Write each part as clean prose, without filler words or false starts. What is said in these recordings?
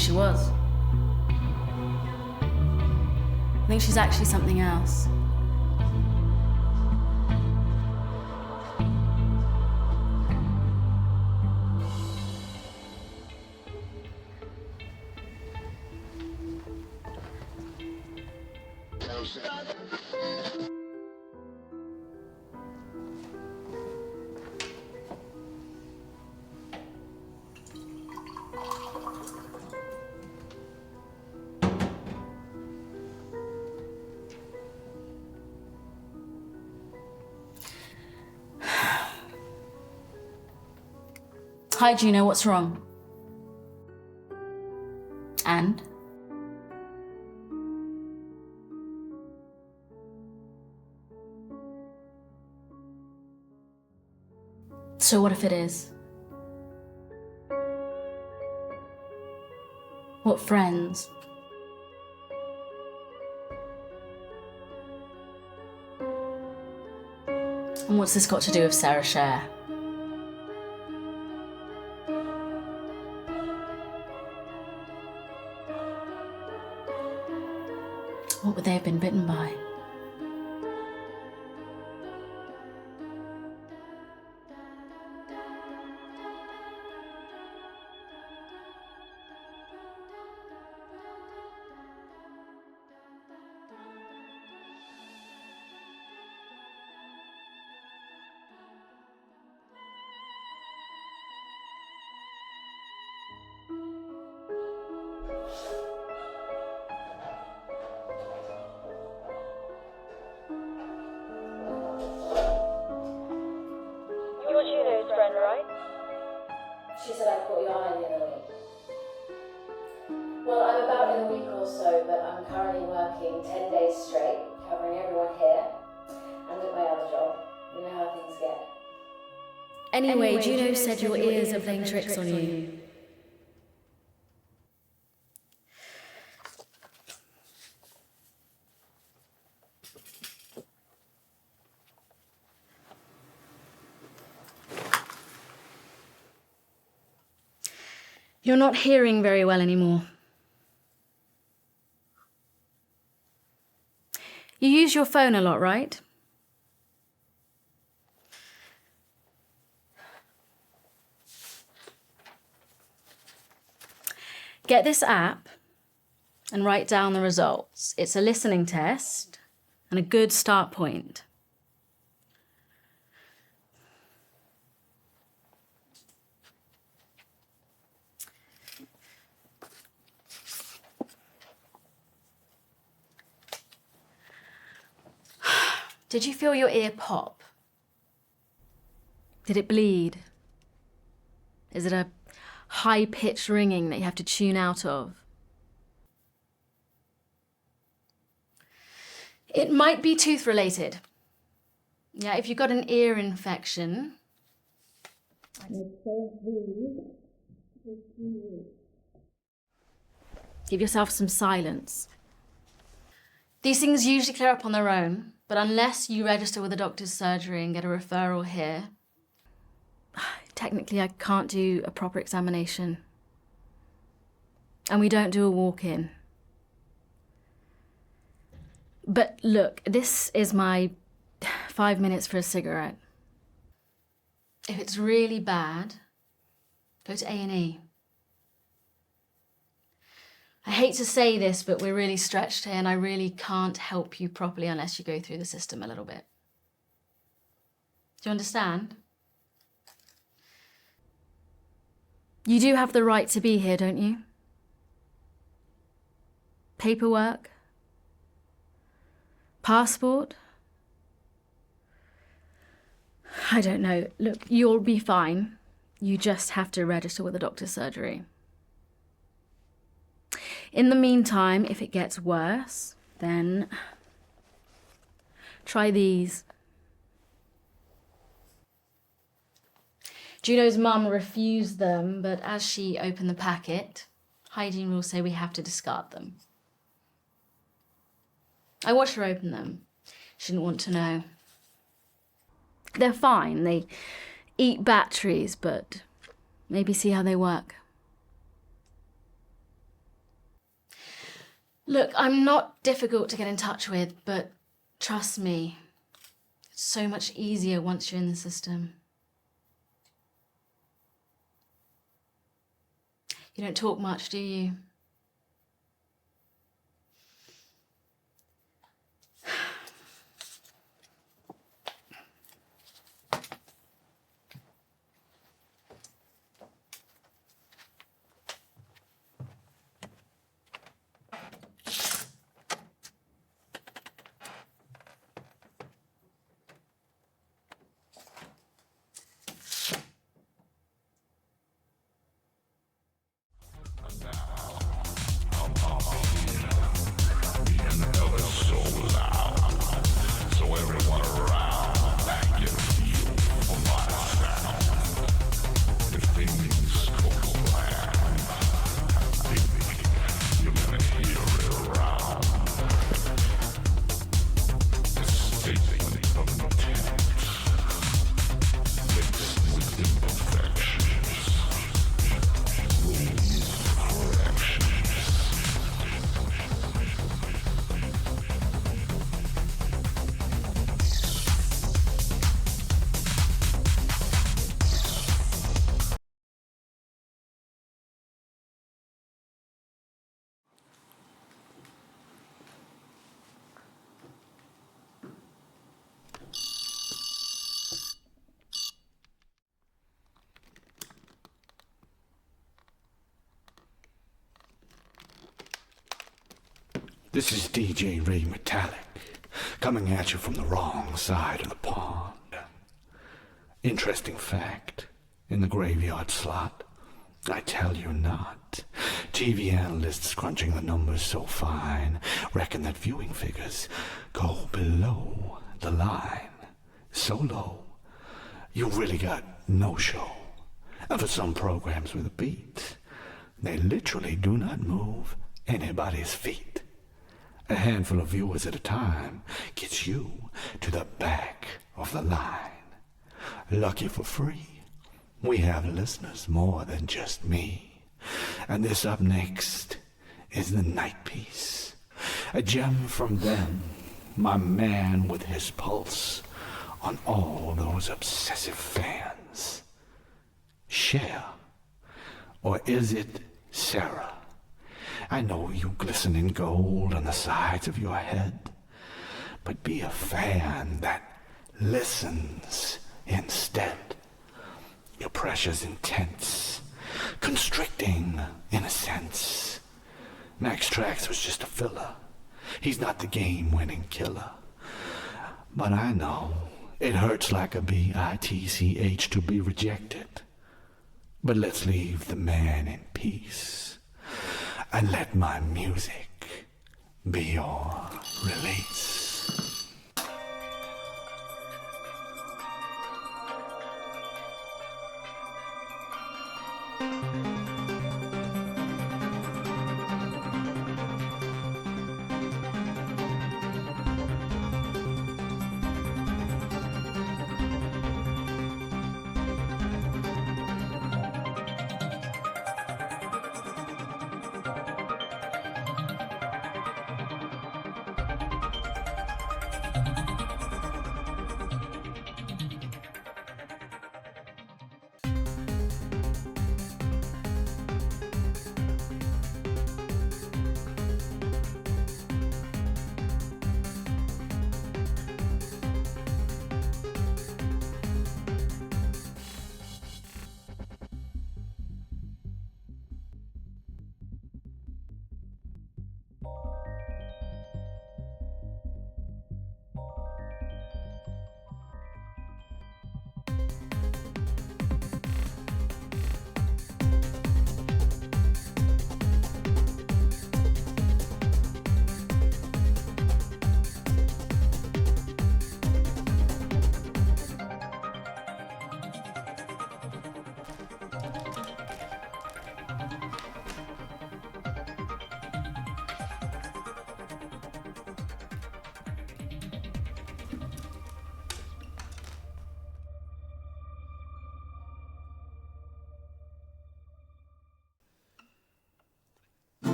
she was. I think she's actually something else. Hi, Juno, what's wrong? And? So what if it is? What friends? And what's this got to do with Sarah Share? What would they have been bitten by? You're Juno's friend, right? She said I caught your eye the other week. Well, I'm about in a week or so, but I'm currently working 10 days straight, covering everyone here, and at my other job. You know how things get. Anyway, Juno said your ears are playing tricks on you. You're not hearing very well anymore. You use your phone a lot, right? Get this app and write down the results. It's a listening test and a good start point. Did you feel your ear pop? Did it bleed? Is it a high-pitched ringing that you have to tune out of? It might be tooth-related. Yeah, if you've got an ear infection. Give yourself some silence. These things usually clear up on their own, but unless you register with a doctor's surgery and get a referral here, technically I can't do a proper examination. And we don't do a walk-in. But look, this is my 5 minutes for a cigarette. If it's really bad, go to A&E. I hate to say this, but we're really stretched here and I really can't help you properly unless you go through the system a little bit. Do you understand? You do have the right to be here, don't you? Paperwork? Passport? I don't know. Look, you'll be fine. You just have to register with a doctor's surgery. In the meantime, if it gets worse, then try these. Juno's mum refused them, but as she opened the packet, hygiene rules say we have to discard them. I watched her open them. She didn't want to know. They're fine. They eat batteries, but maybe see how they work. Look, I'm not difficult to get in touch with, but trust me, it's so much easier once you're in the system. You don't talk much, do you? This is DJ Ray Metallic, coming at you from the wrong side of the pond. Interesting fact, in the graveyard slot, I tell you not, TV analysts crunching the numbers so fine reckon that viewing figures go below the line. So low, you really got no show. And for some programs with a beat, they literally do not move anybody's feet. A handful of viewers at a time gets you to the back of the line. Lucky for free, we have listeners more than just me. And this up next is the night piece. A gem from them, my man with his pulse on all those obsessive fans. Cher, or is it Sarah? I know you glisten in gold on the sides of your head, but be a fan that listens instead. Your pressure's intense, constricting in a sense. Max Trax was just a filler. He's not the game-winning killer. But I know it hurts like a bitch to be rejected. But let's leave the man in peace. And let my music be your release.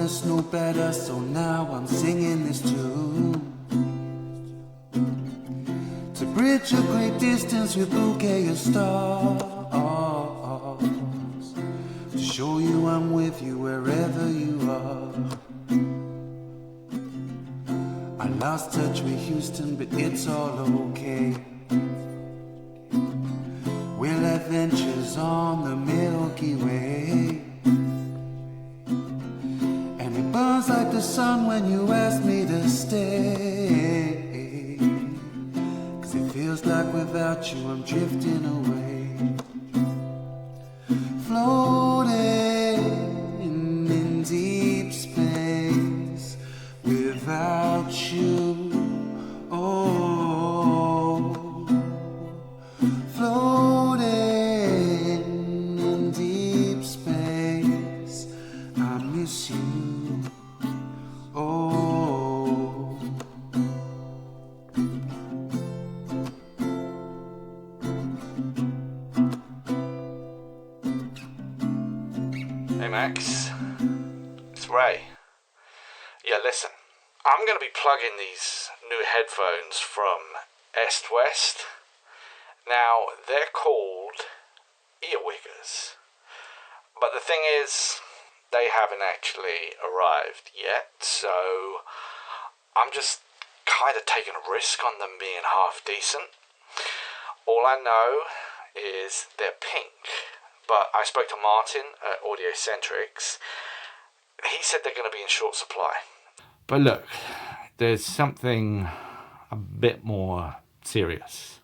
honest know better, so now I'm singing this tune. To bridge a great distance with bouquet of stars, to show you I'm with you wherever you are. I lost touch with Houston, but it's all okay. We'll have ventures on the Milky Way, and it burns like the sun when you ask me to stay. 'Cause it feels like without you I'm drifting away, floating in deep space without you. Oh, floating in deep space, I miss you. Oh, Hey Max, it's Ray. Yeah, listen, I'm going to be plugging these new headphones from Est West. Now, they're called earwiggers, but the thing is, they haven't actually arrived yet, so I'm just kind of taking a risk on them being half decent. All I know is they're pink, but I spoke to Martin at Audiocentrics. He said they're going to be in short supply. But look, there's something a bit more serious.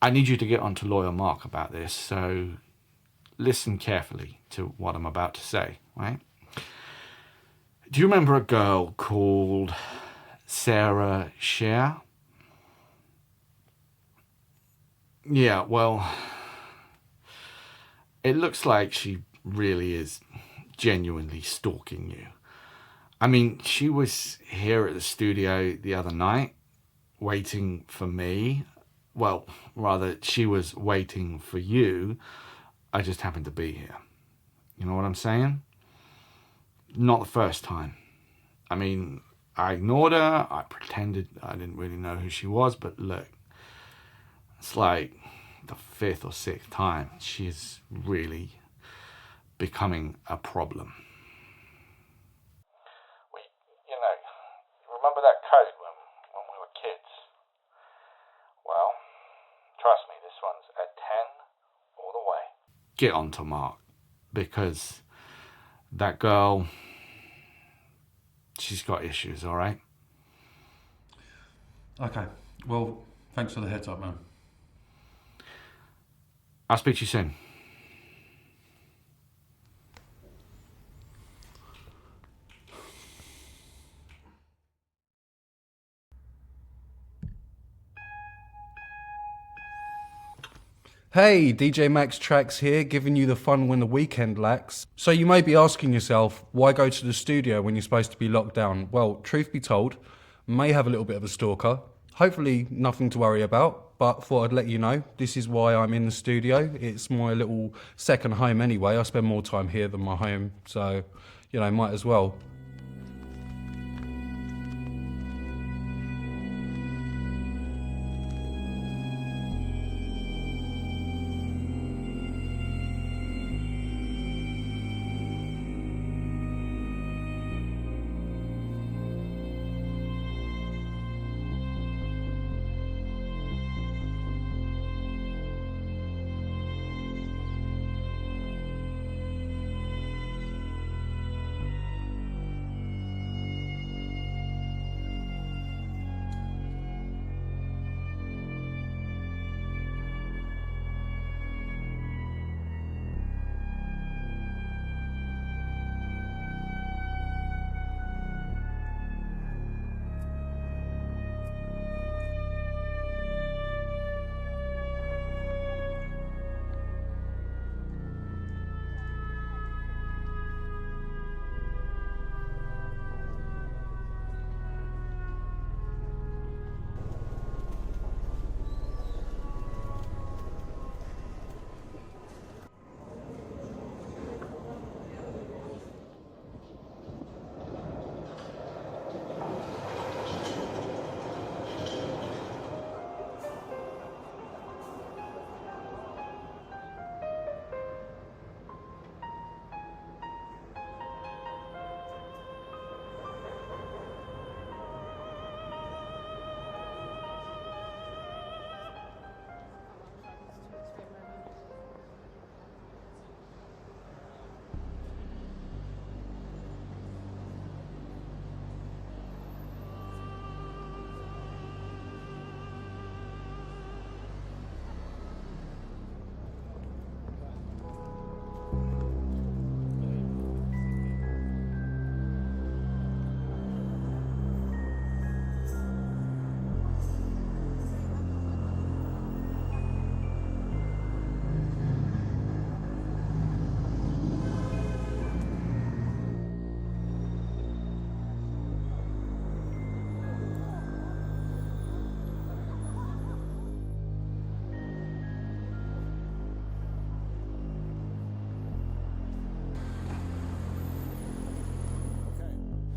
I need you to get onto Lawyer Mark about this, so listen carefully to what I'm about to say, right? Do you remember a girl called Sarah Scher? Yeah, well, it looks like she really is genuinely stalking you. I mean, she was here at the studio the other night, waiting for me. Well, rather, she was waiting for you. I just happened to be here. You know what I'm saying? Not the first time. I mean, I ignored her. I pretended I didn't really know who she was. But look, it's like the 5th or 6th time. She's really becoming a problem. Remember that code when we were kids? Well, trust me, this one's a 10 all the way. Get on to Mark, because that girl, she's got issues, all right? Okay, well, thanks for the heads up, man. I'll speak to you soon. Hey, DJ Max Tracks here, giving you the fun when the weekend lacks. So you may be asking yourself, why go to the studio when you're supposed to be locked down? Well, truth be told, may have a little bit of a stalker. Hopefully nothing to worry about, but thought I'd let you know, this is why I'm in the studio. It's my little second home anyway. I spend more time here than my home, so, you know, might as well.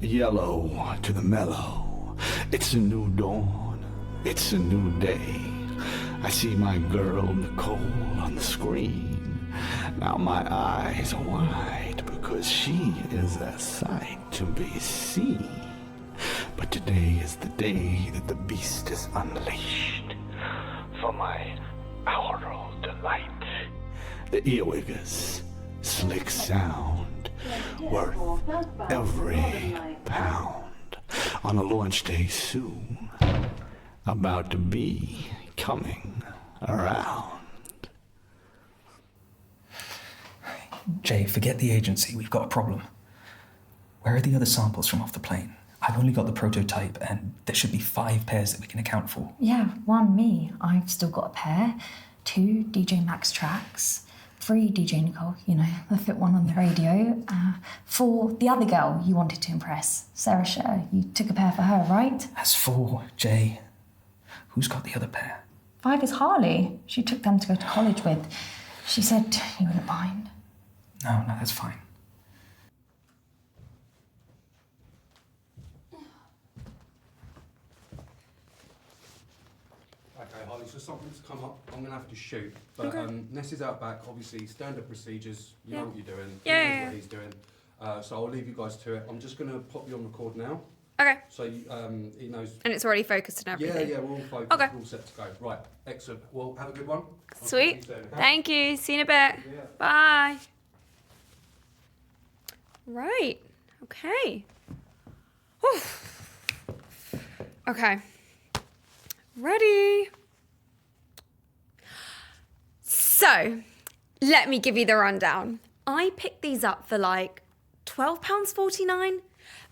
Yellow to the mellow. It's a new dawn. It's a new day. I see my girl Nicole on the screen. Now my eyes are wide because she is a sight to be seen. But today is the day that the beast is unleashed for my aural delight. The earwiggers, slick sound, worth every pound. On a launch day soon, about to be coming around. Jay, forget the agency. We've got a problem. Where are the other samples from off the plane? I've only got the prototype, and there should be 5 pairs that we can account for. Yeah, 1 me. I've still got a pair. 2 DJ Max tracks. 3 DJ Nicole, the fit one on the radio. 4 the other girl you wanted to impress, Sarah Sher. You took a pair for her, right? That's 4, Jay. Who's got the other pair? 5 is Harley. She took them to go to college with. She said you wouldn't mind. No, that's fine. Okay, Harley, so something's come up. I'm going to have to shoot. But Ness is out back, obviously, standard procedures. You know what you're doing. He knows what he's doing. So I'll leave you guys to it. I'm just going to pop you on record now. Okay. So he knows. And it's already focused and everything. Yeah, we're all focused. Okay. We're all set to go. Right, excellent. Well, have a good one. Sweet. Soon, okay? Thank you. See you in a bit. Yeah. Bye. Right. Okay. Whew. Okay. Ready. So, let me give you the rundown. I picked these up for like £12.49.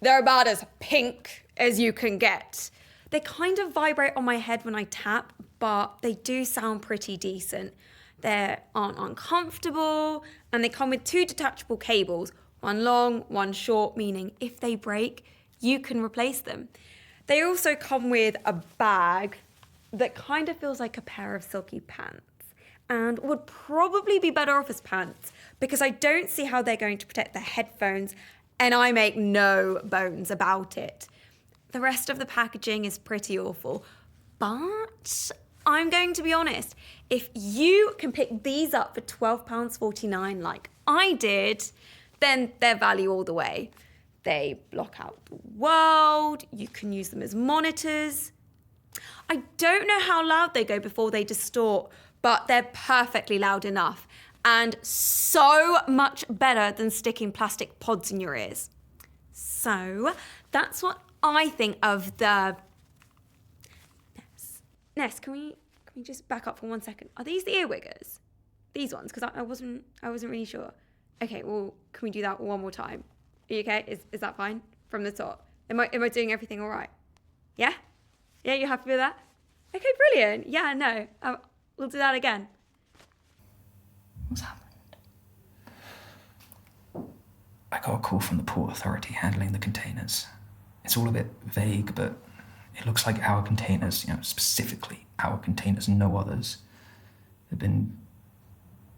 They're about as pink as you can get. They kind of vibrate on my head when I tap, but they do sound pretty decent. They aren't uncomfortable, and they come with 2 detachable cables, one long, one short, meaning if they break, you can replace them. They also come with a bag that kind of feels like a pair of silky pants, and would probably be better off as pants because I don't see how they're going to protect the headphones, and I make no bones about it. The rest of the packaging is pretty awful, but I'm going to be honest, if you can pick these up for £12.49 like I did, then they're value all the way. They block out the world, you can use them as monitors. I don't know how loud they go before they distort, but they're perfectly loud enough and so much better than sticking plastic pods in your ears. So that's what I think of the... Ness, can we just back up for 1 second? Are these the earwiggers? These ones? Because I wasn't really sure. Okay, well, can we do that one more time? Are you okay? Is that fine? From the top. Am I doing everything all right? Yeah? Yeah, you happy with that? Okay, brilliant. Yeah, no, we'll do that again. What's happened? I got a call from the port authority handling the containers. It's all a bit vague, but it looks like our containers, specifically our containers, no others, have been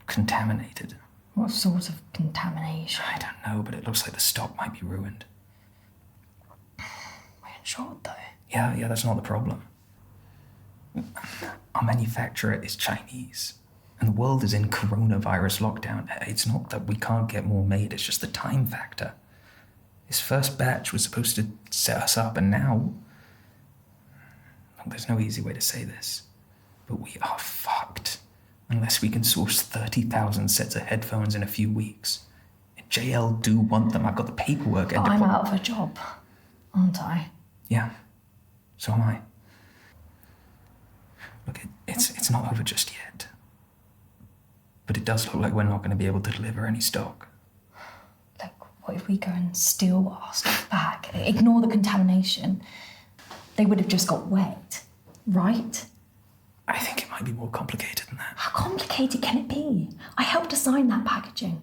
contaminated. What sort of contamination? I don't know, but it looks like the stock might be ruined. We're insured, though. Yeah, that's not the problem. Our manufacturer is Chinese, and the world is in coronavirus lockdown. It's not that we can't get more made, it's just the time factor. This first batch was supposed to set us up, and now... Look, there's no easy way to say this, but we are fucked unless we can source 30,000 sets of headphones in a few weeks. If JL do want them, I've got the paperwork and... I'm out of a job, aren't I? Yeah, so am I. Look, it's not over just yet. But it does look like we're not going to be able to deliver any stock. Look, what if we go and steal our stuff back? Ignore the contamination. They would have just got wet, right? I think it might be more complicated than that. How complicated can it be? I helped design that packaging.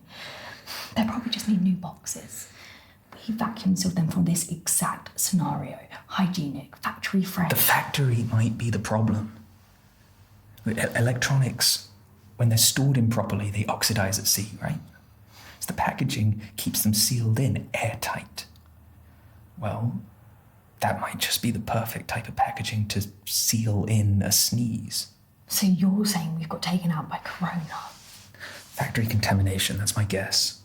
They probably just need new boxes. We vacuum sealed them for this exact scenario. Hygienic, factory fresh. The factory might be the problem. Electronics, when they're stored improperly, they oxidize at sea, right? So the packaging keeps them sealed in, airtight. Well, that might just be the perfect type of packaging to seal in a sneeze. So you're saying we've got taken out by Corona? Factory contamination, that's my guess.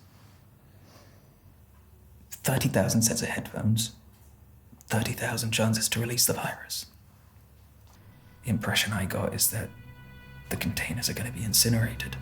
30,000 sets of headphones. 30,000 chances to release the virus. The impression I got is that the containers are going to be incinerated.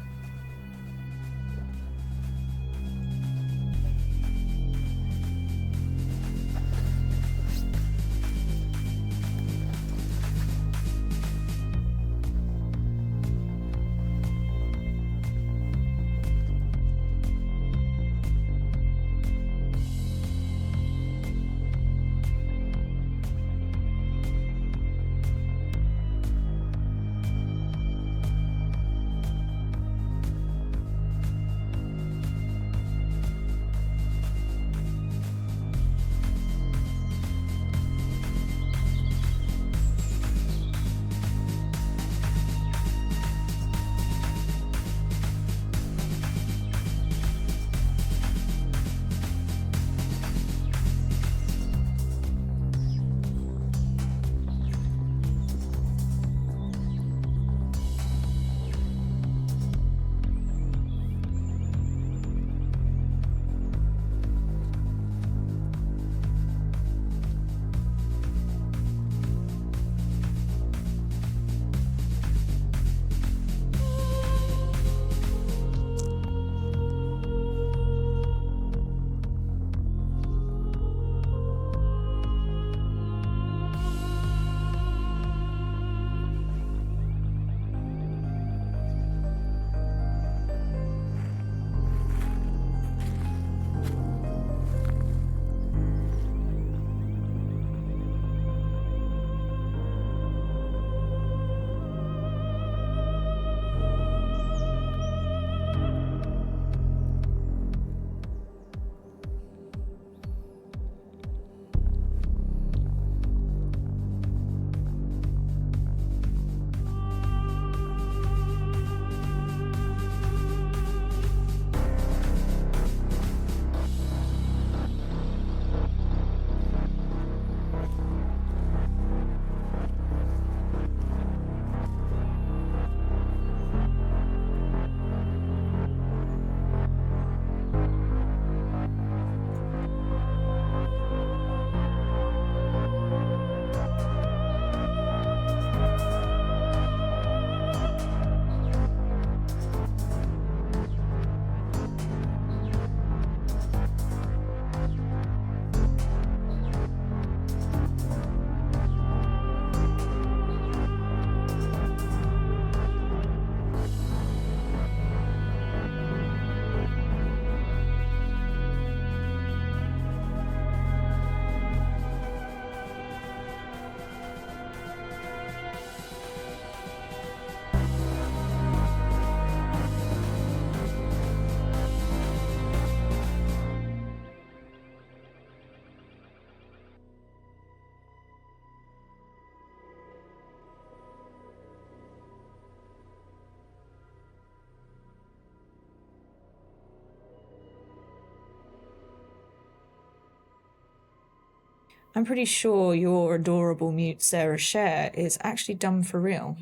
I'm pretty sure your adorable mute Sarah Cher is actually dumb for real.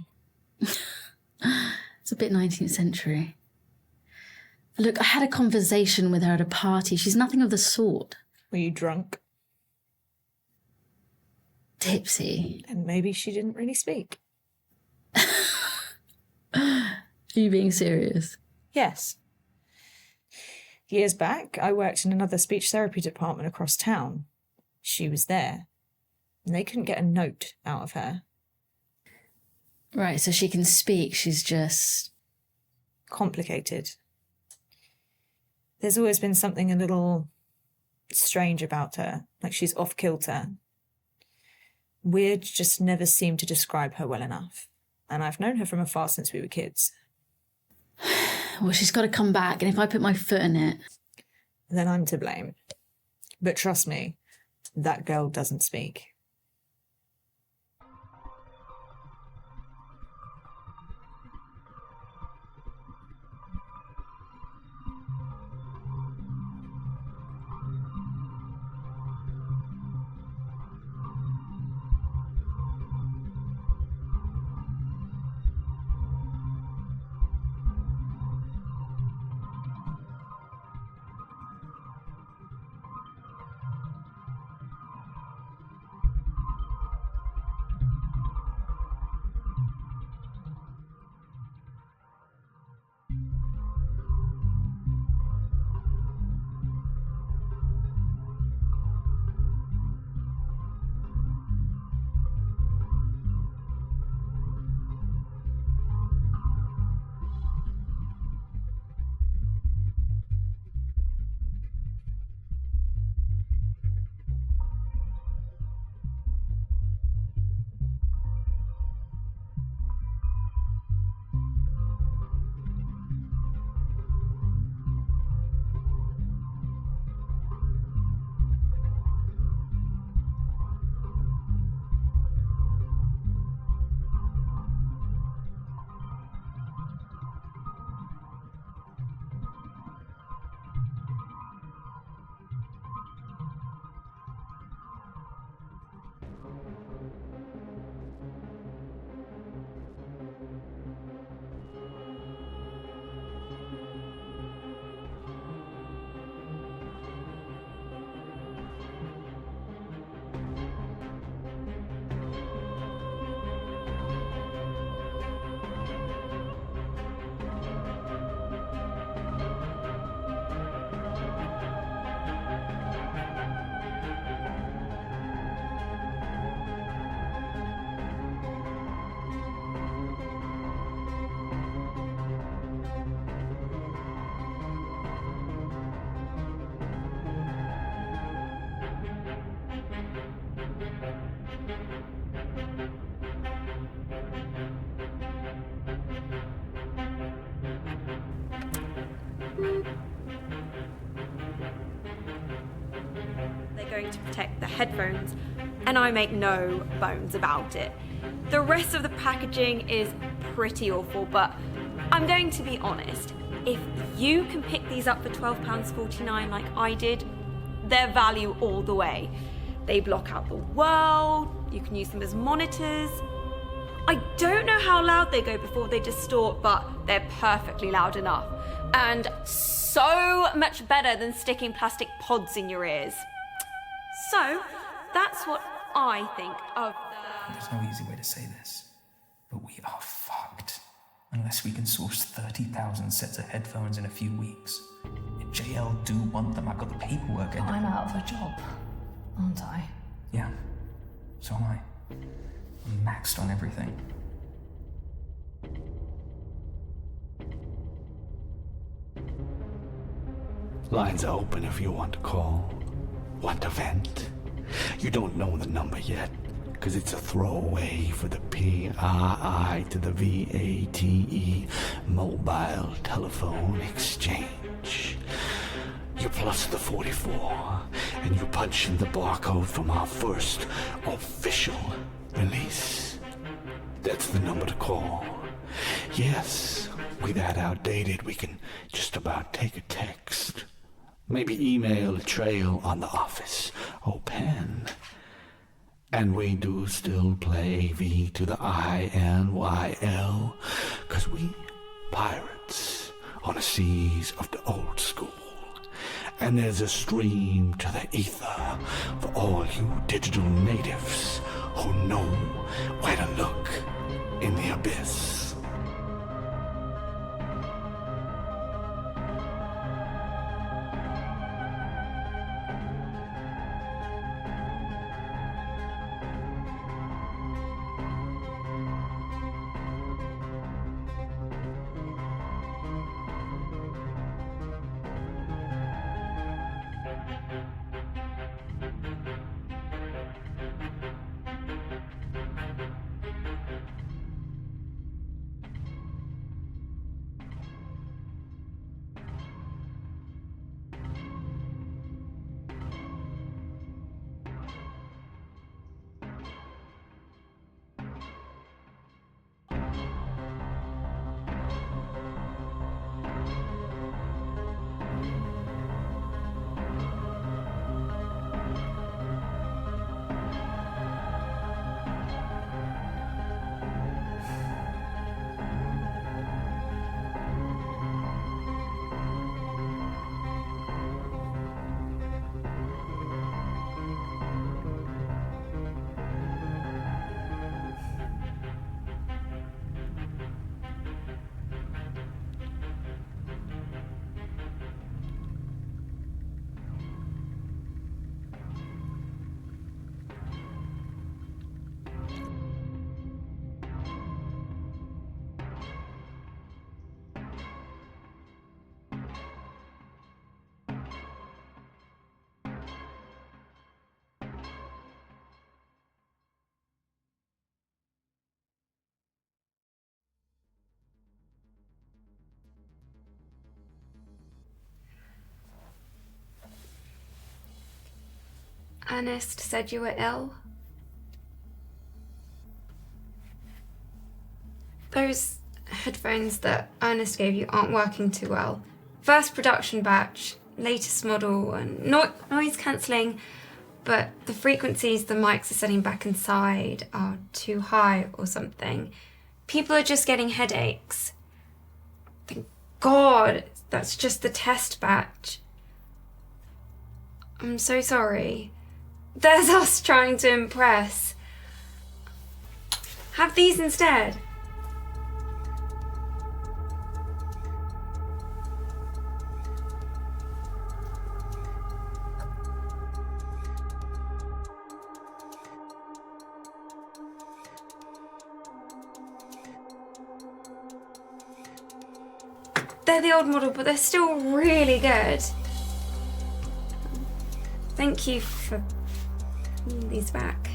It's a bit 19th century. Look, I had a conversation with her at a party. She's nothing of the sort. Were you drunk? Tipsy. And maybe she didn't really speak. Are you being serious? Yes. Years back, I worked in another speech therapy department across town. She was there. And they couldn't get a note out of her. Right, so she can speak, she's just... complicated. There's always been something a little strange about her, like she's off kilter. Weird just never seemed to describe her well enough. And I've known her from afar since we were kids. Well, she's got to come back, and if I put my foot in it... Then I'm to blame. But trust me, that girl doesn't speak. wiring to protect the headphones, and I make no bones about it. The rest of the packaging is pretty awful, but I'm going to be honest. If you can pick these up for £12.49 like I did, they're value all the way. They block out the world, you can use them as monitors. I don't know how loud they go before they distort, but they're perfectly loud enough. And so much better than sticking plastic pods in your ears. So, that's what I think of the... There's no easy way to say this, but we are fucked. Unless we can source 30,000 sets of headphones in a few weeks. If JL do want them, I've got the paperwork. And I'm out of a job, aren't I? Yeah, so am I. I'm maxed on everything. Lines are open if you want to call. Want to vent? You don't know the number yet, because it's a throwaway for the PRI to the VATE mobile telephone exchange. You plus the 44, and you punch in the barcode from our first official release. That's the number to call. Yes, with that outdated, we can just about take a text. Maybe email a trail on the office or pen. And we do still play V to the INYL, 'cause we pirates on the seas of the old school. And there's a stream to the ether for all you digital natives who know where to look in the abyss. Ernest said you were ill. Those headphones that Ernest gave you aren't working too well. First production batch, latest model, and noise cancelling, but the frequencies the mics are setting back inside are too high or something. People are just getting headaches. Thank God, that's just the test batch. I'm so sorry. There's us trying to impress. Have these instead. They're the old model, but they're still really good. Thank you for bringing these back.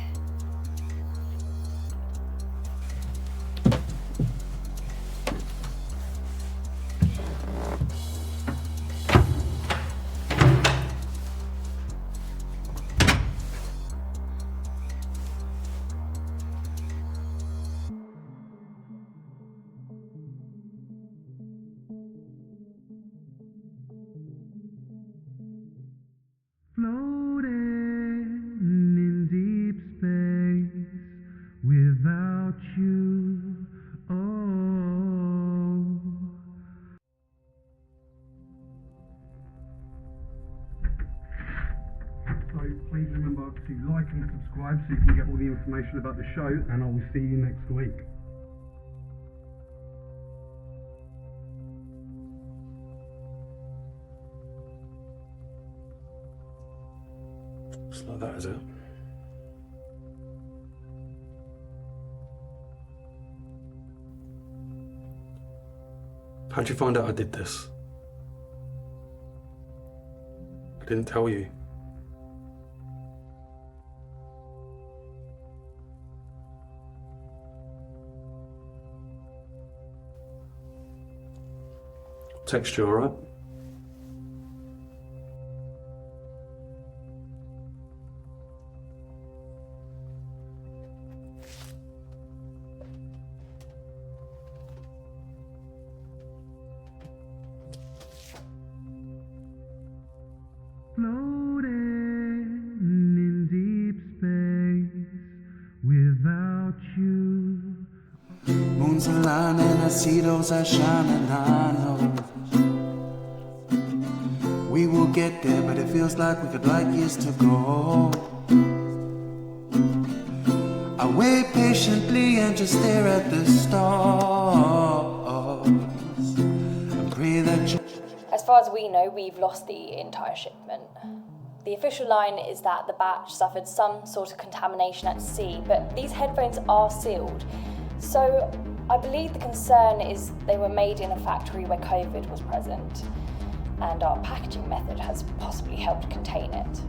please remember to like and subscribe so you can get all the information about the show, and I will see you next week. Just like that, is it? How'd you find out I did this? I didn't tell you. Text you, alright? Floating in deep space without you. Moons align and I see those eyes shining, I know. We will get there, but it feels like we could light years to go. I wait patiently and just stare at the stars and pray that you. As far as we know, we've lost the entire shipment. The official line is that the batch suffered some sort of contamination at sea, but these headphones are sealed. So I believe the concern is they were made in a factory where COVID was present, and our packaging method has possibly helped contain it.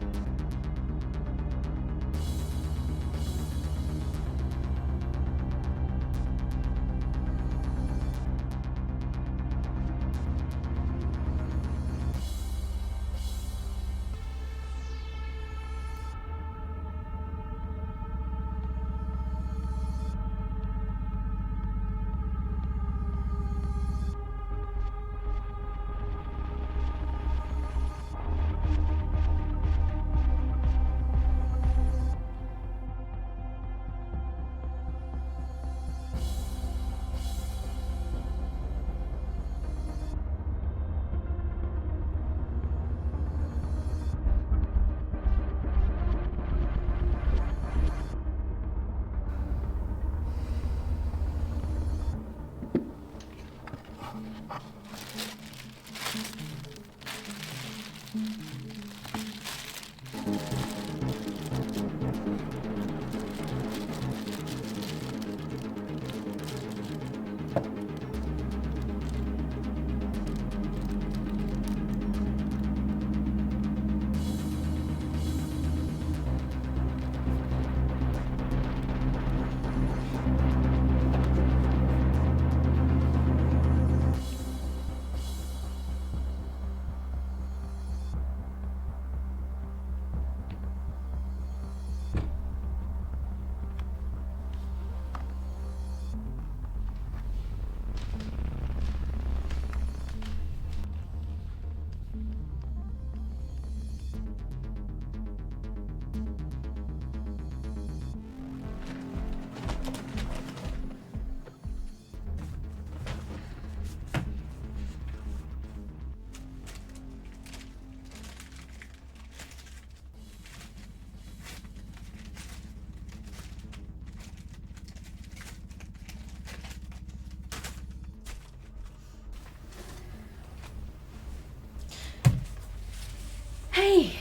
Hey,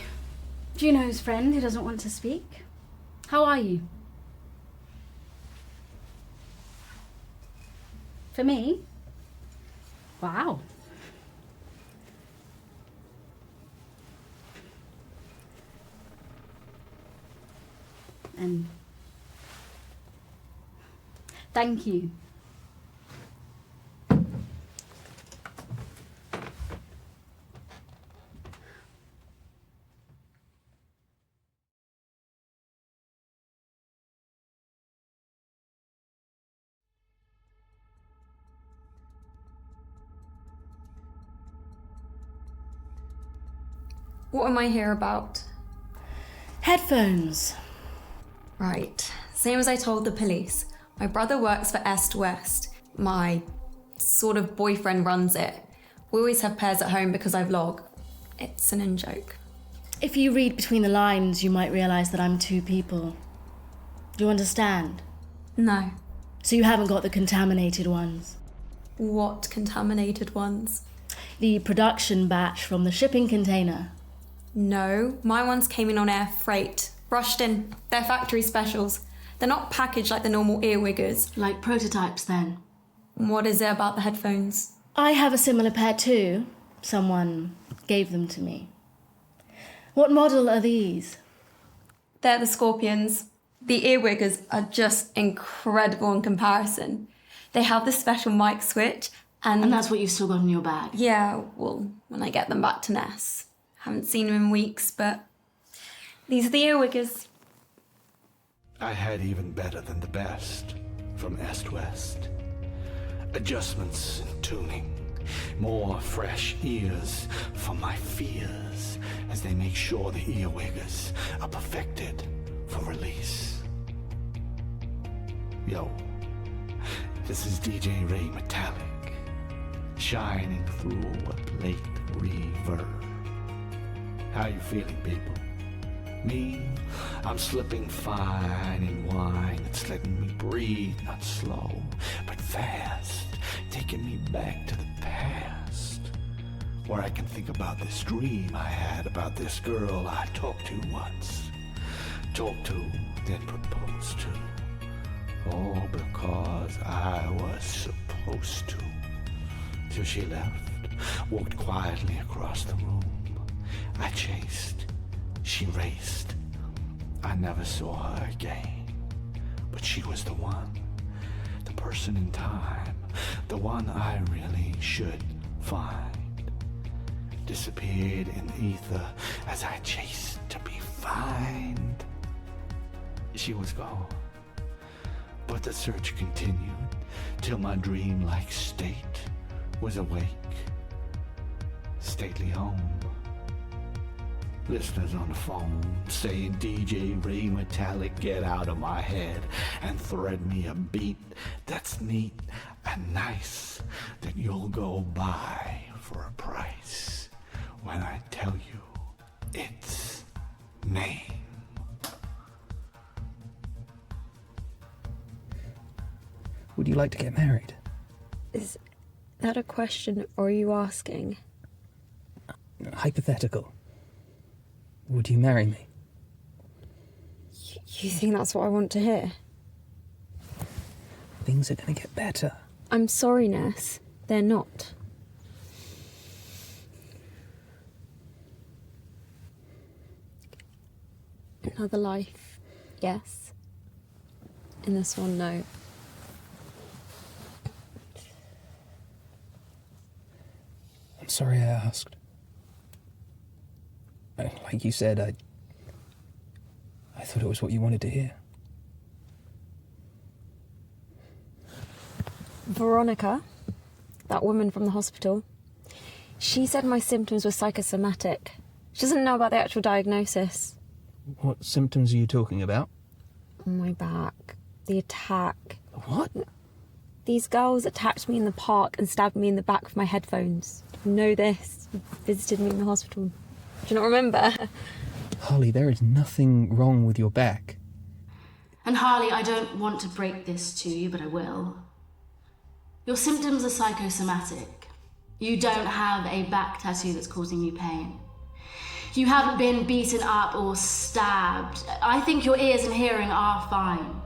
Juno's friend who doesn't want to speak. How are you? For me? Wow. And thank you. What am I here about? Headphones. Right, same as I told the police. My brother works for Est West. My sort of boyfriend runs it. We always have pairs at home because I vlog. It's an in-joke. If you read between the lines, you might realise that I'm two people. Do you understand? No. So you haven't got the contaminated ones? What contaminated ones? The production batch from the shipping container. No, my ones came in on air freight. Rushed in. They're factory specials. They're not packaged like the normal earwiggers. Like prototypes, then? What is it about the headphones? I have a similar pair too. Someone gave them to me. What model are these? They're the Scorpions. The earwiggers are just incredible in comparison. They have this special mic switch And that's what you've still got in your bag? Yeah, well, when I get them back to Ness. Haven't seen him in weeks, but these are the earwiggers. I had even better than the best from Est West. Adjustments and tuning. More fresh ears for my fears as they make sure the earwiggers are perfected for release. Yo, this is DJ Ray Metallic, shining through a plate reverb. How you feeling, people? Me, I'm slipping fine in wine that's letting me breathe, not slow, but fast, taking me back to the past, where I can think about this dream I had about this girl I talked to once. Talked to, then proposed to. Oh, because I was supposed to. Till she left, walked quietly across the room. I chased. She raced. I never saw her again. But she was the one. The person in time. The one I really should find. Disappeared in the ether as I chased to be found. She was gone. But the search continued till my dreamlike state was awake. Stately home. Listeners on the phone saying, DJ Ray Metallic, get out of my head and thread me a beat that's neat and nice that you'll go buy for a price when I tell you its name. Would you like to get married? Is that a question, or are you asking? Hypothetical. Would you marry me? You think that's what I want to hear? Things are going to get better. I'm sorry, Ness. They're not. Another life, yes. In this one, no. I'm sorry I asked. Like you said, I thought it was what you wanted to hear. Veronica, that woman from the hospital, she said my symptoms were psychosomatic. She doesn't know about the actual diagnosis. What symptoms are you talking about? My back, the attack. What? These girls attacked me in the park and stabbed me in the back with my headphones. You know this. You visited me in the hospital. Do you not remember? Harley, there is nothing wrong with your back. And Harley, I don't want to break this to you, but I will. Your symptoms are psychosomatic. You don't have a back tattoo that's causing you pain. You haven't been beaten up or stabbed. I think your ears and hearing are fine.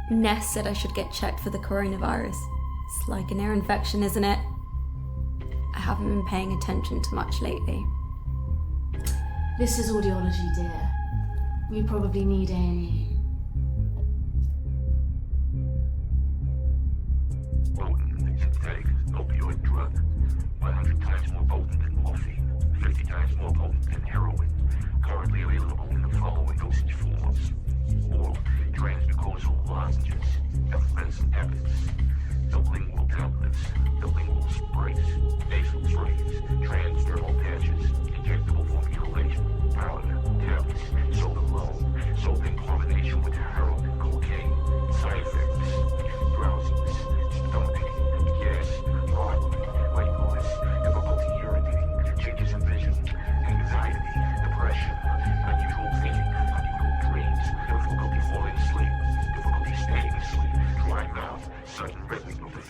Ness said I should get checked for the coronavirus. It's like an ear infection, isn't it? I haven't been paying attention to much lately. This is audiology, dear. You probably need A&E. Potent synthetic opioid drug, 100 times more potent than morphine, 50 times more potent than heroin. Currently available in the following dosage forms: oral transmucosal lozenges, effervescent tablets, sublingual tablets, sublingual sprays, nasal sprays, transdermal patches, injectable formulation, powder, tablets, soap alone, soap in combination with heroin and cocaine. Side effects: dry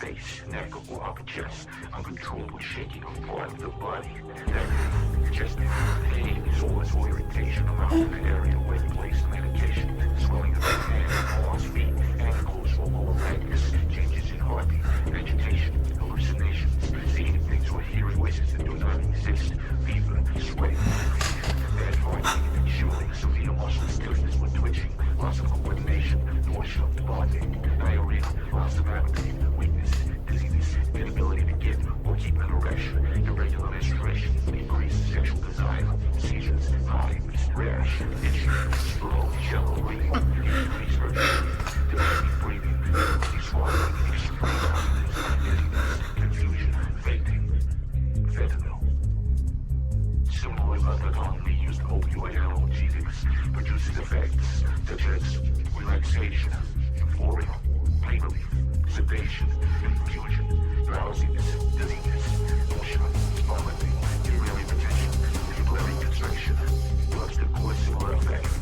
face, neck, or upper chest, uncontrollable shaking of part of the body. Negative, chest pain, soreness or irritation around the area where you place the medication, swelling of the hands, arms, feet, ankles, or lower legs, changes in heartbeat, agitation, hallucinations, seeing things or hearing voices that do not exist, fever, sweating, bad heartbeat, shivering, severe muscle stiffness when twitching, loss of coordination, nausea, vomiting, diarrhea, loss of appetite, weakness, dizziness, inability to get or keep an erection, irregular menstruation, increased sexual desire, seizures, hives, rash, itching, slow, shallow breathing, increased urgency, difficulty breathing, difficulty swallowing, extreme hungriness, dizziness, confusion, fainting, fentanyl. Similar other commonly used opioid analgesics produces effects such as relaxation, euphoria, pain relief, sedation, confusion, drowsiness, dizziness, nausea, vomiting, urinary retention, pupillary contraction, drugs that cause similar effects.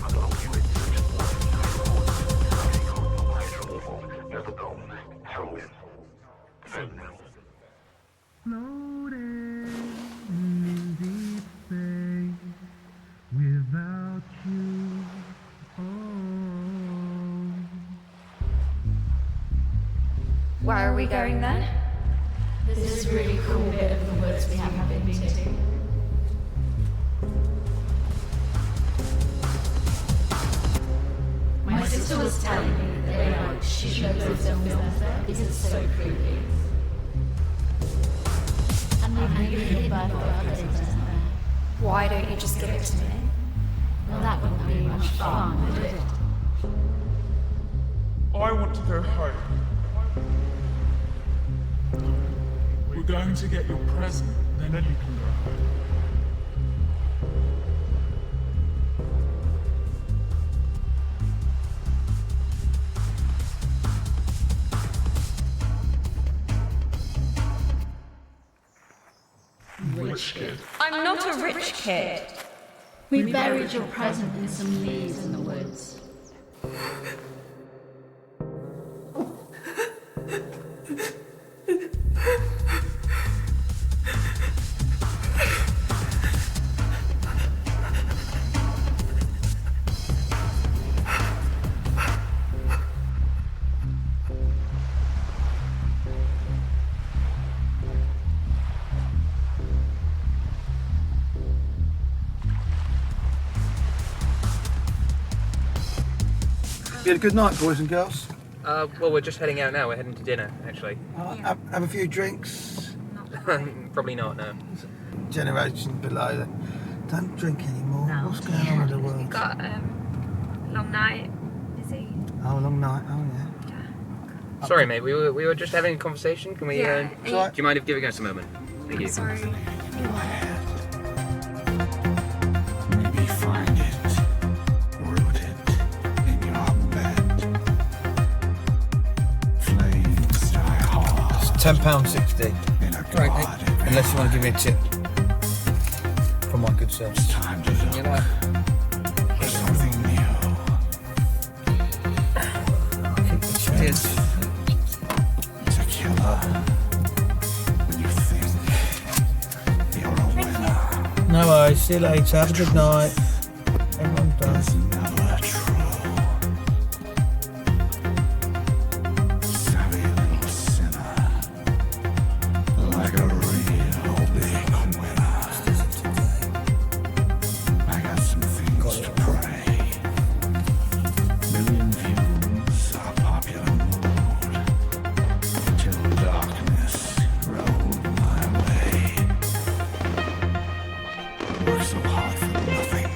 Other opioids such as morphine, methadone, heroin, fentanyl. Floating in deep space without you. Where are we going then? This is a really cool bit of the woods we haven't been to. My sister was telling me that she should go to film there because it's so creepy. And maybe you could birth there. Why don't you just give it to me? Well, that wouldn't be much fun, would it? I want to go home. We're going to get your present, then you can go home. Rich kid. I'm not a rich kid. We buried your present in some leaves in the woods. You had a good night, boys and girls? Well, we're just heading out now. We're heading to dinner, actually. Have a few drinks. Probably not, no. Generation below that don't drink anymore. No. What's going on with the world? We've got long night. Busy. Oh, long night. Oh, yeah. Sorry, mate. We were just having a conversation. Can we? Yeah. Do you mind if giving us a moment? Thank you. Sorry. Maybe find it rooted in your bed. Flames die hard. It's £10.60. In a Right, garden. unless you want to give me a tip for my good self. It's time to look for something new. Cheers. Tequila. When you think you're a winner. No worries. See you later. Have a good night. Everyone done. It's never true. Savvy little sinner. Like a real big winner. I got some things to pray. Million views, a popular mood. Till darkness rolled my way. Worked so hard for nothing.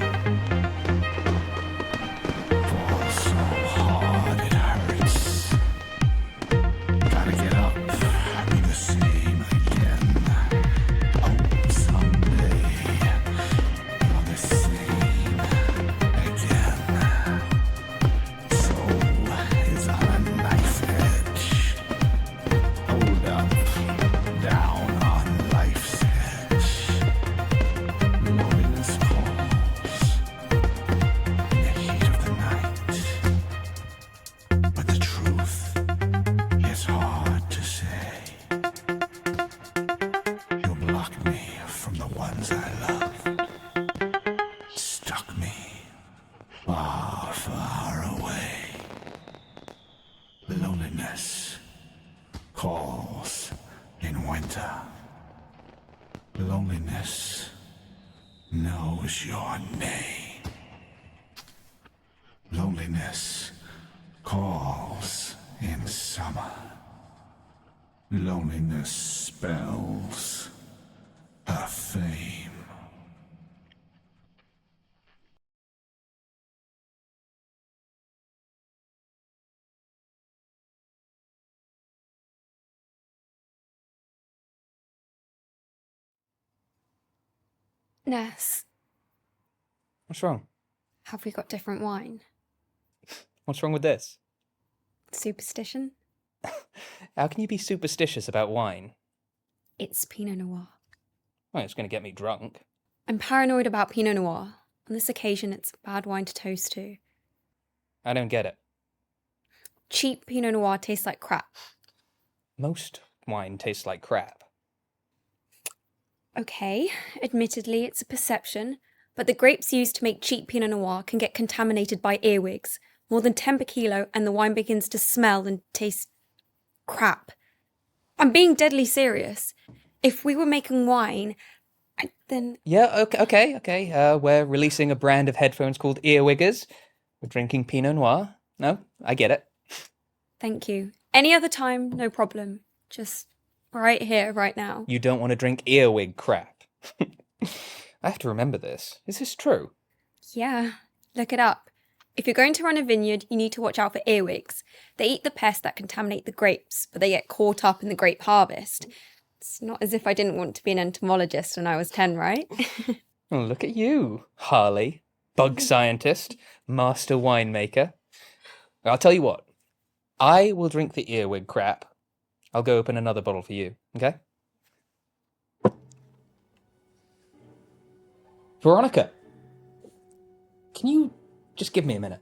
spells in winter. Loneliness knows your name. Loneliness calls in summer. Loneliness spells her fame. Ness, What's wrong? have we got different wine? What's wrong with this? Superstition? How can you be superstitious about wine? It's Pinot Noir. Well, it's going to get me drunk. I'm paranoid about Pinot Noir. On this occasion, it's bad wine to toast to. I don't get it. Cheap Pinot Noir tastes like crap. Most wine tastes like crap. Okay, admittedly, it's a perception, but the grapes used to make cheap Pinot Noir can get contaminated by earwigs, more than 10 per kilo, and the wine begins to smell and taste crap. I'm being deadly serious. If we were making wine, then... Yeah, okay. We're releasing a brand of headphones called Earwiggers. We're drinking Pinot Noir. No, I get it. Thank you. Any other time, no problem. Just right here, right now. You don't want to drink earwig crap. I have to remember this. Is this true? Yeah, look it up. If you're going to run a vineyard, you need to watch out for earwigs. They eat the pests that contaminate the grapes, but they get caught up in the grape harvest. It's not as if I didn't want to be an entomologist when I was 10, right? Oh, look at you, Harley. Bug scientist, master winemaker. I'll tell you what. I will drink the earwig crap. I'll go open another bottle for you, okay? Veronica, can you just give me a minute?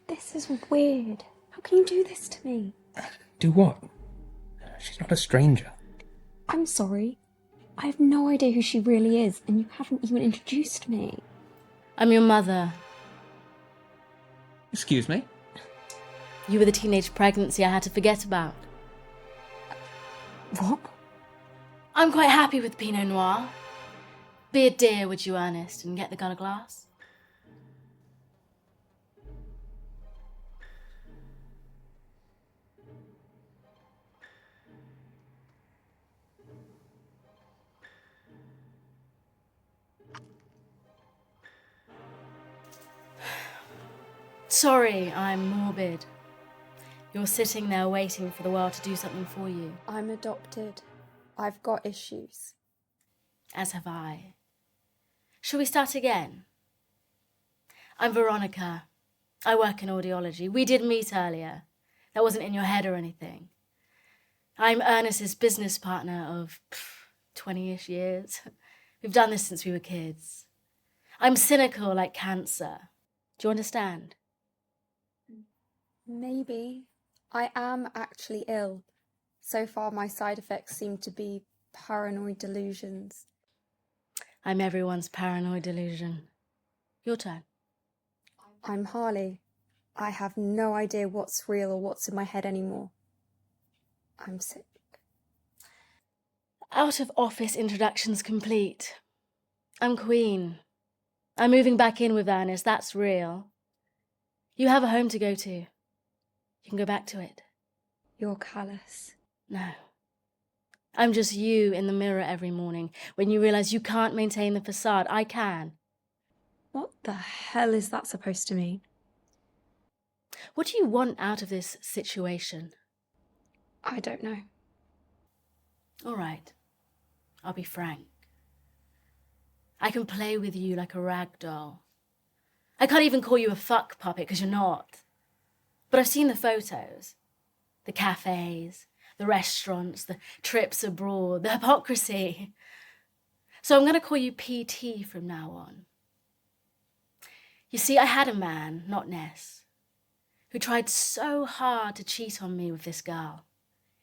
This is weird. How can you do this to me? Do what? She's not a stranger. I'm sorry. I have no idea who she really is, and you haven't even introduced me. I'm your mother. Excuse me? You were the teenage pregnancy I had to forget about. What? I'm quite happy with Pinot Noir. Be a dear, would you, Ernest, and get the gun a glass? Sorry, I'm morbid. You're sitting there waiting for the world to do something for you. I'm adopted. I've got issues. As have I. Shall we start again? I'm Veronica. I work in audiology. We did meet earlier. That wasn't in your head or anything. I'm Ernest's business partner of 20-ish years. We've done this since we were kids. I'm cynical like cancer. Do you understand? Maybe. I am actually ill. So far, my side effects seem to be paranoid delusions. I'm everyone's paranoid delusion. Your turn. I'm Harley. I have no idea what's real or what's in my head anymore. I'm sick. Out of office introductions complete. I'm Queen. I'm moving back in with Ernest, that's real. You have a home to go to. You can go back to it. You're callous. No. I'm just you in the mirror every morning when you realise you can't maintain the facade. I can. What the hell is that supposed to mean? What do you want out of this situation? I don't know. All right. I'll be frank. I can play with you like a rag doll. I can't even call you a fuck puppet because you're not. But I've seen the photos. The cafes, the restaurants, the trips abroad, the hypocrisy. So I'm going to call you PT from now on. You see, I had a man, not Ness, who tried so hard to cheat on me with this girl.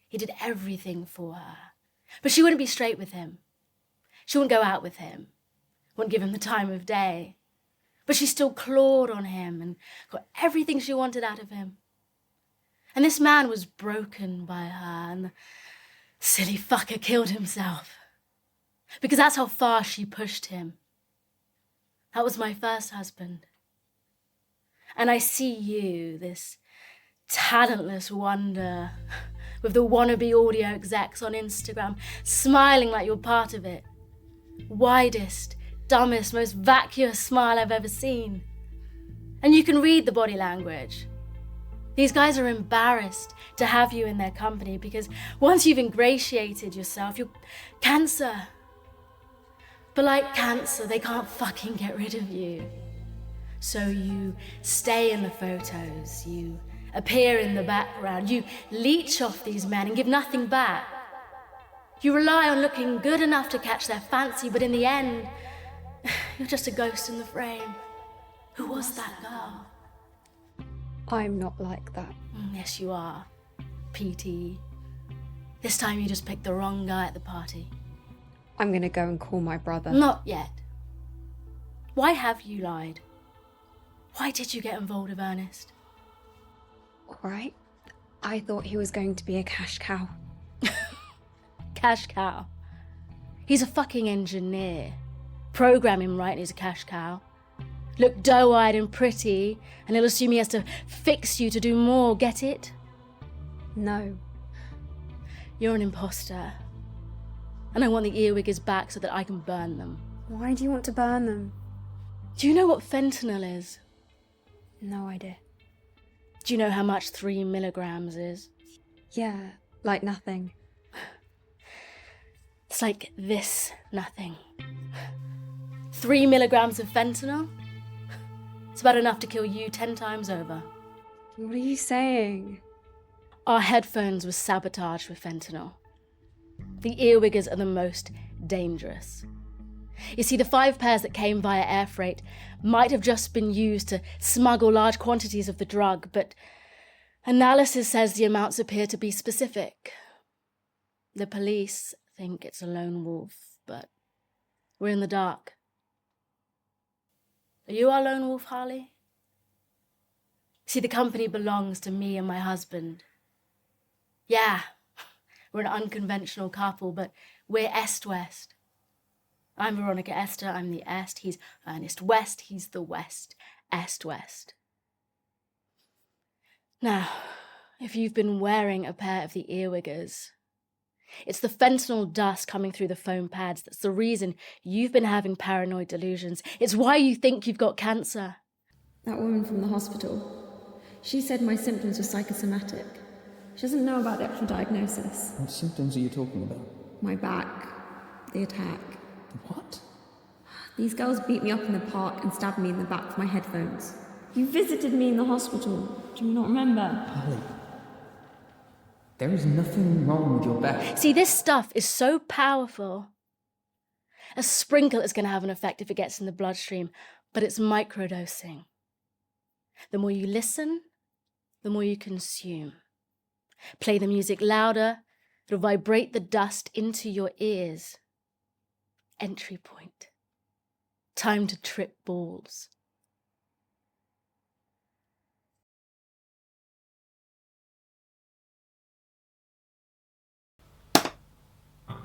He did everything for her. But she wouldn't be straight with him. She wouldn't go out with him. Wouldn't give him the time of day. But she still clawed on him and got everything she wanted out of him. And this man was broken by her, and the silly fucker killed himself. Because that's how far she pushed him. That was my first husband. And I see you, this talentless wonder, with the wannabe audio execs on Instagram, smiling like you're part of it. Widest, dumbest, most vacuous smile I've ever seen. And you can read the body language. These guys are embarrassed to have you in their company because once you've ingratiated yourself, you're cancer. But like cancer, they can't fucking get rid of you. So you stay in the photos, you appear in the background, you leech off these men and give nothing back. You rely on looking good enough to catch their fancy, but in the end, you're just a ghost in the frame. Who was that girl? I'm not like that. Yes, you are. PT. This time you just picked the wrong guy at the party. I'm gonna go and call my brother. Not yet. Why have you lied? Why did you get involved with Ernest? All right. I thought he was going to be a cash cow. Cash cow? He's a fucking engineer. Program him right and he's a cash cow. Look doe-eyed and pretty, and he'll assume he has to fix you to do more, get it? No. You're an imposter. And I want the earwiggers back so that I can burn them. Why do you want to burn them? Do you know what fentanyl is? No idea. Do you know how much 3 milligrams is? Yeah, like nothing. It's like this nothing. 3 milligrams of fentanyl? It's about enough to kill you 10 times over. What are you saying? Our headphones were sabotaged with fentanyl. The earwiggers are the most dangerous. You see, the 5 pairs that came via air freight might have just been used to smuggle large quantities of the drug, but analysis says the amounts appear to be specific. The police think it's a lone wolf, but we're in the dark. Are you our lone wolf, Harley? See, the company belongs to me and my husband. Yeah, we're an unconventional couple, but we're Est-West. I'm Veronica Esther, I'm the Est. He's Ernest West, he's the West. Est-West. Now, if you've been wearing a pair of the earwiggers, it's the fentanyl dust coming through the foam pads that's the reason you've been having paranoid delusions. It's why you think you've got cancer. That woman from the hospital, she said my symptoms were psychosomatic. She doesn't know about the actual diagnosis. What symptoms are you talking about? My back, the attack. What? These girls beat me up in the park and stabbed me in the back with my headphones. You visited me in the hospital. Do you not remember? Holly, there is nothing wrong with your back. See, this stuff is so powerful. A sprinkle is going to have an effect if it gets in the bloodstream, but it's microdosing. The more you listen, the more you consume. Play the music louder, it'll vibrate the dust into your ears. Entry point. Time to trip balls.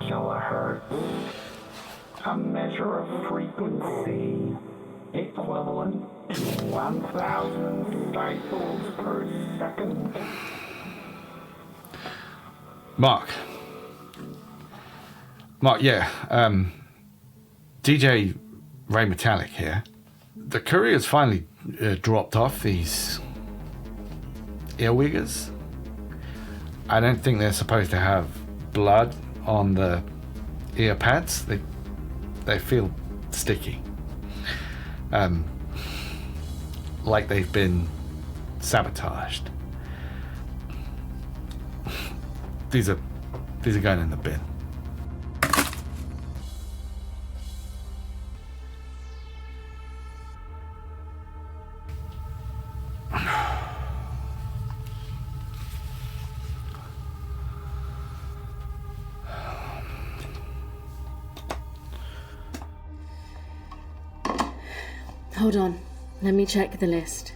Killahurtz, a measure of frequency equivalent to 1,000 cycles per second. Mark, yeah, DJ Ray Metallic here. The courier's finally dropped off these earwiggers. I don't think they're supposed to have blood on the ear pads. They feel sticky. Like they've been sabotaged. These are going in the bin. Hold on, let me check the list.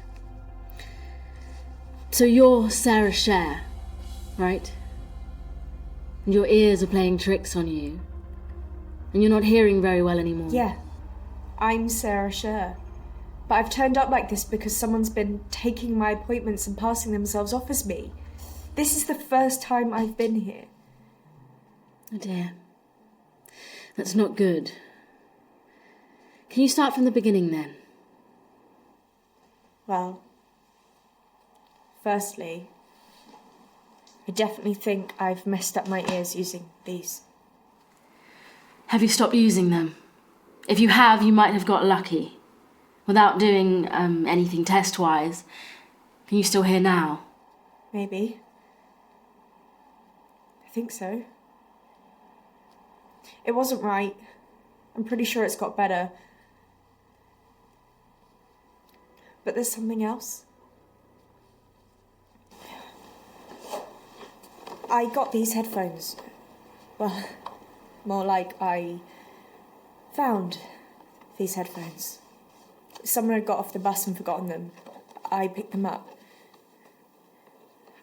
So you're Sarah Scher, right? And your ears are playing tricks on you. And you're not hearing very well anymore. Yeah, I'm Sarah Scher. But I've turned up like this because someone's been taking my appointments and passing themselves off as me. This is the first time I've been here. Oh dear. That's not good. Can you start from the beginning then? Well, firstly, I definitely think I've messed up my ears using these. Have you stopped using them? If you have, you might have got lucky. Without doing anything test-wise, can you still hear now? Maybe. I think so. It wasn't right. I'm pretty sure it's got better. But there's something else. I got these headphones. Well, more like I found these headphones. Someone had got off the bus and forgotten them. I picked them up.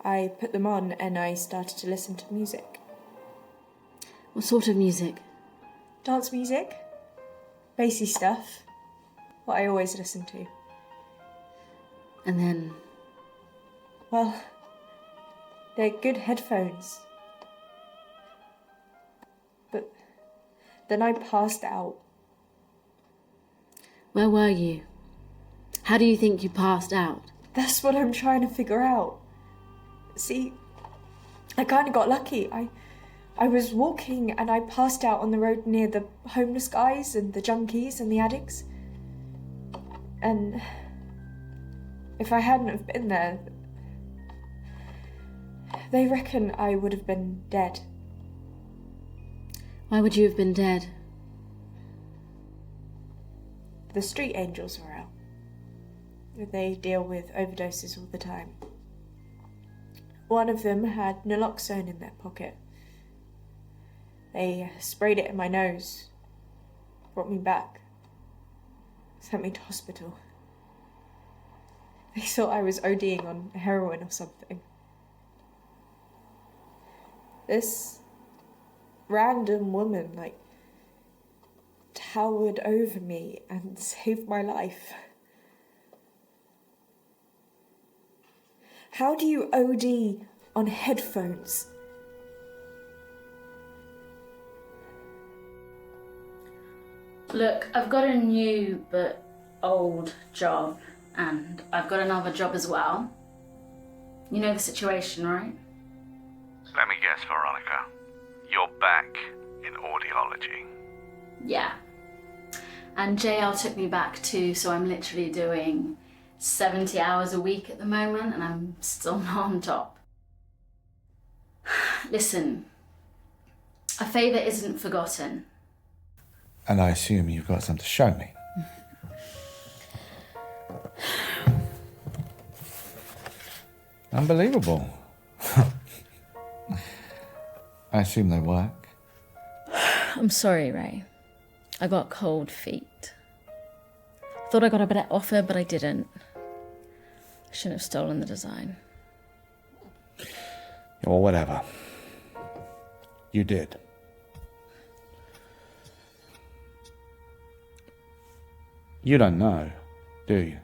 I put them on and I started to listen to music. What sort of music? Dance music. Bassy stuff. What I always listen to. And then? Well, they're good headphones. But then I passed out. Where were you? How do you think you passed out? That's what I'm trying to figure out. See, I kind of got lucky. I was walking and I passed out on the road near the homeless guys and the junkies and the addicts. And if I hadn't have been there, they reckon I would have been dead. Why would you have been dead? The street angels were out. They deal with overdoses all the time. One of them had naloxone in their pocket. They sprayed it in my nose, brought me back, sent me to hospital. They thought I was ODing on heroin or something. This random woman, towered over me and saved my life. How do you OD on headphones? Look, I've got a new but old job, and I've got another job as well. You know the situation, right? Let me guess, Veronica. You're back in audiology. Yeah. And JL took me back too, so I'm literally doing 70 hours a week at the moment, and I'm still not on top. Listen, a favour isn't forgotten. And I assume you've got some to show me. Unbelievable. I assume they work. I'm sorry, Ray. I got cold feet. Thought I got a better offer, but I didn't. I shouldn't have stolen the design. Well, whatever. You did. You don't know, do you?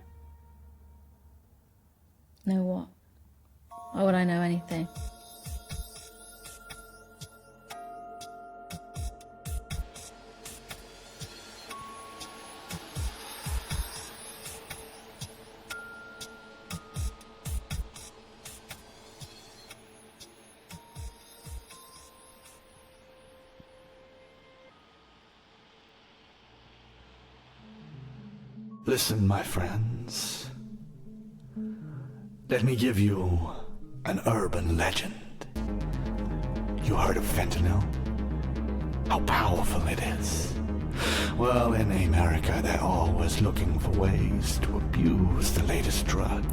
Know what? Why would I know anything? Listen, my friends. Let me give you an urban legend. You heard of fentanyl? How powerful it is. Well, in America, they're always looking for ways to abuse the latest drug.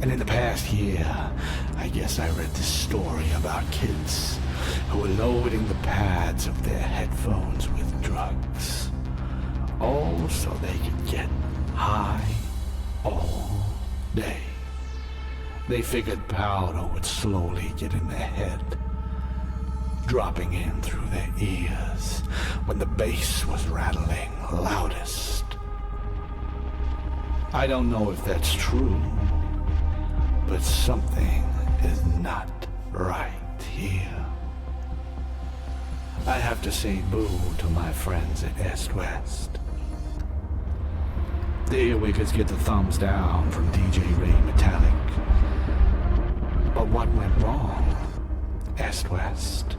And in the past year, I guess I read this story about kids who were loading the pads of their headphones with drugs. All so they could get high all day. They figured powder would slowly get in their head, dropping in through their ears when the bass was rattling loudest. I don't know if that's true, but something is not right here. I have to say boo to my friends at East West. The earwiggers get the thumbs down from DJ Ray Metallic. But what went wrong, East West?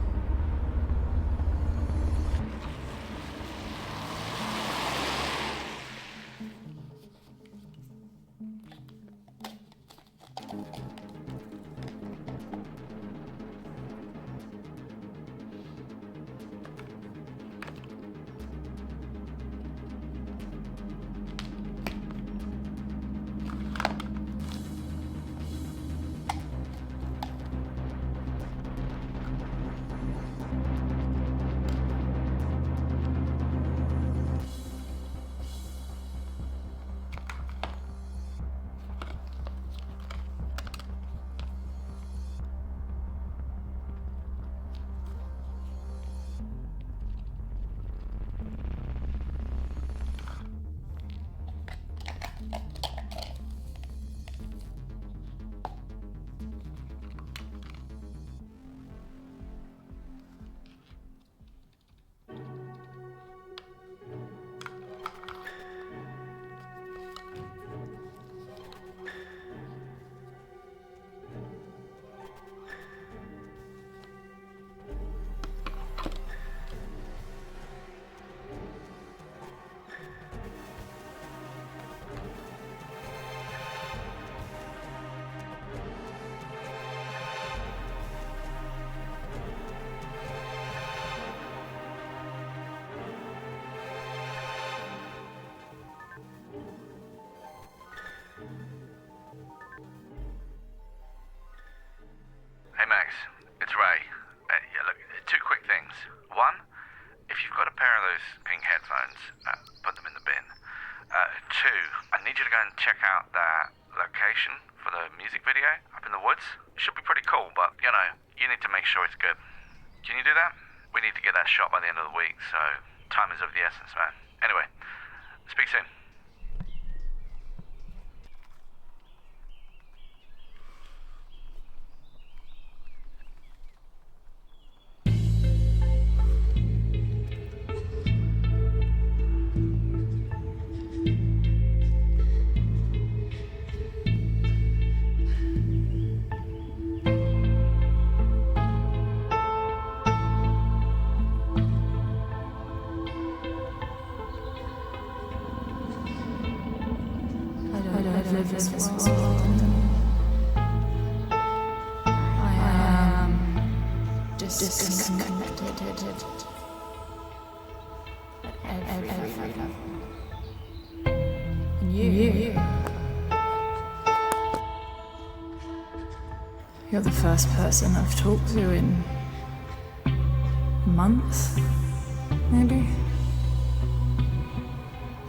Hey Max, it's Ray. Yeah, look, two quick things. One, if you've got a pair of those pink headphones, put them in the bin. Two, I need you to go and check out that location for the music video up in the woods. It should be pretty cool, but, you know, you need to make sure it's good. Can you do that? We need to get that shot by the end of the week, so time is of the essence, man. Anyway, speak soon. Disconnected at every level. And you're the first person I've talked to in months, maybe.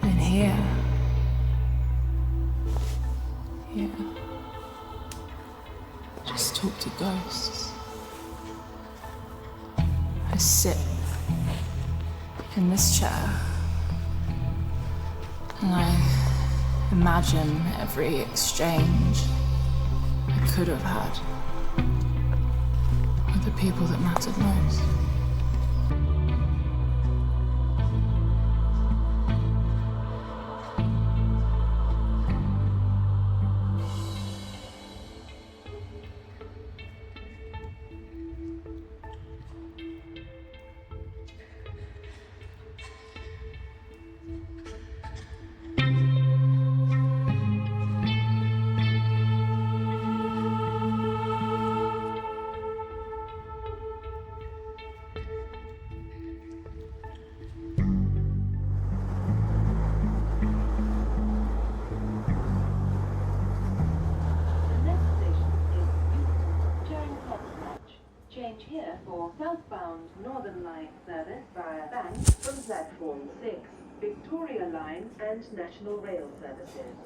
And here, yeah, just talk to ghosts. I sit in this chair and I imagine every exchange I could have had with the people that mattered most. Change here for southbound Northern Line service via Bank from platform 6, Victoria Line and National Rail services.